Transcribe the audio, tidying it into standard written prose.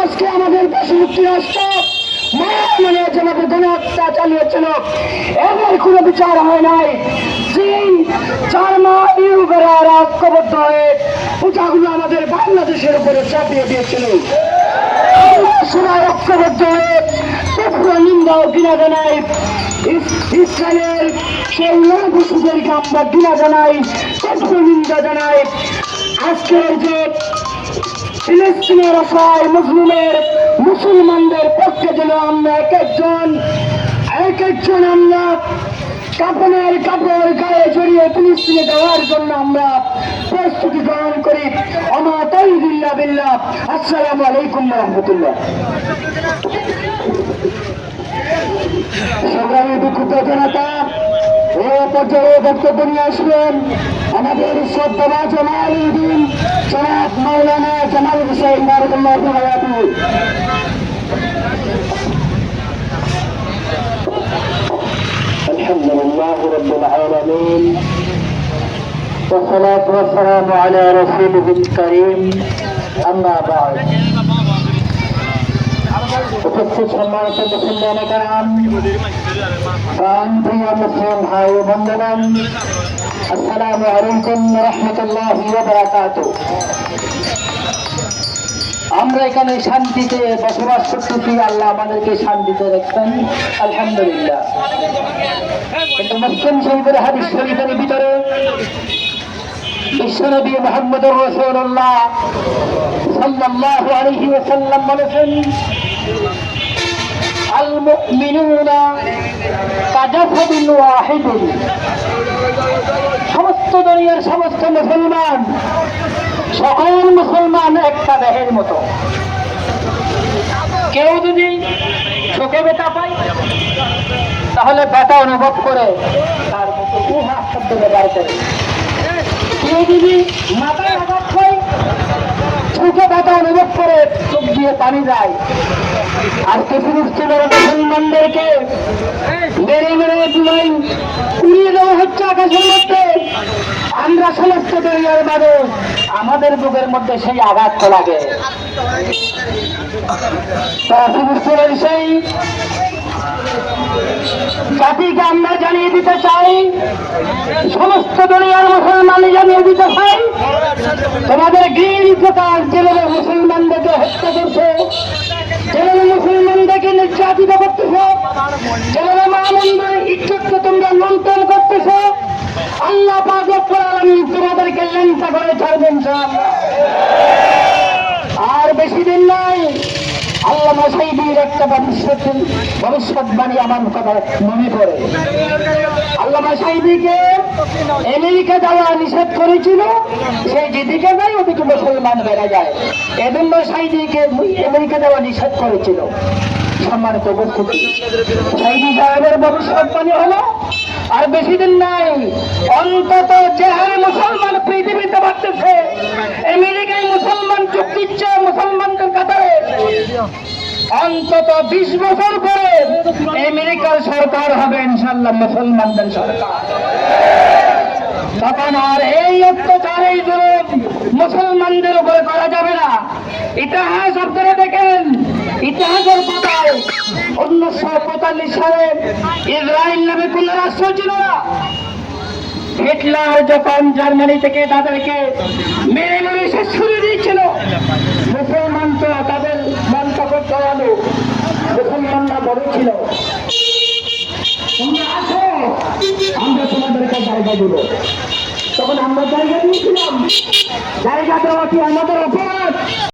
আজকে আমাদের দেশ মুক্তি রাষ্ট্র মানে যেভাবে গণহত্যা চালিয়েছিল এদের কোনো বিচার হয় নাই। চীন 4 মাস ইউরোপেরা ঐক্যবদ্ধ হয়ে পূজাগুলো আমাদের বাংলাদেশের উপরে চাপিয়ে দিয়েছিল। সবাই ঐক্যবদ্ধ হয়ে তীব্র নিন্দা ও ঘৃণা জানাই। ইসরায়েলের সেই নরপশুদেরকে আমরা ঘৃণা জানাই, তীব্র নিন্দা জানাই। আজকের যে ফিলিস্তিনের অসহায় মুসলমানদের পক্ষে যেন আমরা এক একজন আমরা কাপড়ের কাপড় গায়ে জড়িয়ে ফিলিস্তিনে দেওয়ার জন্য আমরা প্রস্তুতি গ্রহণ করি। আমা তাইয়িদুল্লাহ বিল্লাহ। আসসালামু আলাইকুম ওয়া রাহমাতুল্লাহ। সংগ্রামী দুঃখিত জনতা, এই পর্যায়ে বক্তব্য নিয়ে আসবেন আমাদের শ্রদ্ধা জামালউদ্দিন জনাব মাওলানা জামাল হোসেন বারাকাল্লাহু হায়াতুহু। আলহামদুলিল্লাহ রাব্বিল আলামিন والصلاة والسلام على رسوله الكريم أما بعد। উপস্থিত সম্মানিত মুসলমান প্রিয় মুসলিম ভাই ও বন্ধুগণ, আসসালামু আলাইকুম ওয়া রাহমাতুল্লাহি ওয়া বারাকাতুহু। আমরা এখানে শান্তিতে বসবাস করতেছি, আল্লাহ আমাদেরকে শান্তিতে রাখছেন, আলহামদুলিল্লাহ। কিন্তু মুসলিম শরীফের হাদিস শরীফের ভিতরে বিশ্বনবী মুহাম্মদুর রাসূলুল্লাহ সাল্লাল্লাহু আলাইহি ওয়াসাল্লাম বলেছেন, আল মুমিনুনা কাজাসাদিন ওয়াহিদুন। সমস্ত দুনিয়ার সমস্ত মুসলমান, সকল মুসলমান একটা দেহের মতো। কেউ যদি চোখে ব্যথা পায় তাহলে ব্যথা অনুভব করে তার মতো উহা শব্দ ব্যবহার করে। কেউ যদি মাথায় আঘাত হয় চোখে ব্যথা অনুভব করে, চোখ দিয়ে পানি যায়। আজকে ফিলিস্তিনের মুসলমানদেরকে মেরে মেরে উড়িয়ে দেওয়া হচ্ছে আকাশের মধ্যে। আমরা সমস্ত দুনিয়ার মানুষ, আমাদের বুকের মধ্যে সেই আঘাত তো লাগে। ফিলিস্তিনের সেই জাতিকে আমরা জানিয়ে দিতে চাই, সমস্ত দুনিয়ার মুসলমান জানিয়ে দিতে চাই, তোমাদের গৃহ প্রকার যেভাবে মুসলমানদেরকে হত্যা করছে, যেভাবে মুসলমানদেরকে নির্যাতিত করতেছ, যেভাবে মা-বোনদের ইজ্জতকে তোমরা লুণ্ঠন করতেছ, আল্লাহ পাক রব্বুল আলামিন তোমাদেরকে ল্যাংটা করে ছাড়বেন। আর বেশি দিন নাই, আল্লামা সাঈদীর একটা ভবিষ্যৎবাণী আমার কথা মনে পড়ে। আল্লামা সাঈদীকে আমেরিকা যাওয়া নিষেধ করেছিল, সে যেদিকে যায় ওদিকে মুসলমান বেড়ে যায়, এজন্য সাঈদীকে আমেরিকা যাওয়া নিষেধ করেছিল। সম্মানিত উপস্থিতি, সাঈদী সাহেবের ভবিষ্যৎবাণী হলো আর বেশি দিন নাই, অন্তত যে হারে মুসলমান পৃথিবীতে বাড়তেছে, আমেরিকায় মুসলমান যোগ দিচ্ছে মুসলমানদের কাতারে, অন্তত 20 বছর পরে আমেরিকার সরকার হবে ইনশাআল্লাহ মুসলমানদের সরকার। তখন আর এই অত্যাচার, এই জুলুম মুসলমানদের উপরে করা যাবে না। ইতিহাস আপনারা দেখেন, ইতিহাসের পাতায় 1945 সালে ইসরায়েল নামে কোন রাষ্ট্র ছিল না। হিটলার যখন জার্মানি থেকে তাদেরকে মেরে মেরে শেষ করে দিয়েছিল, মুসলমান তো তাদের মন কাপড় জড়ালো, মুসলমানরা বলেছিল তোমরা আসো, আমরা তোমাদেরকে জায়গা দেব। তখন আমরা জায়গা দিয়েছিলাম, জায়গা দেওয়া কি আমাদের অপরাধ?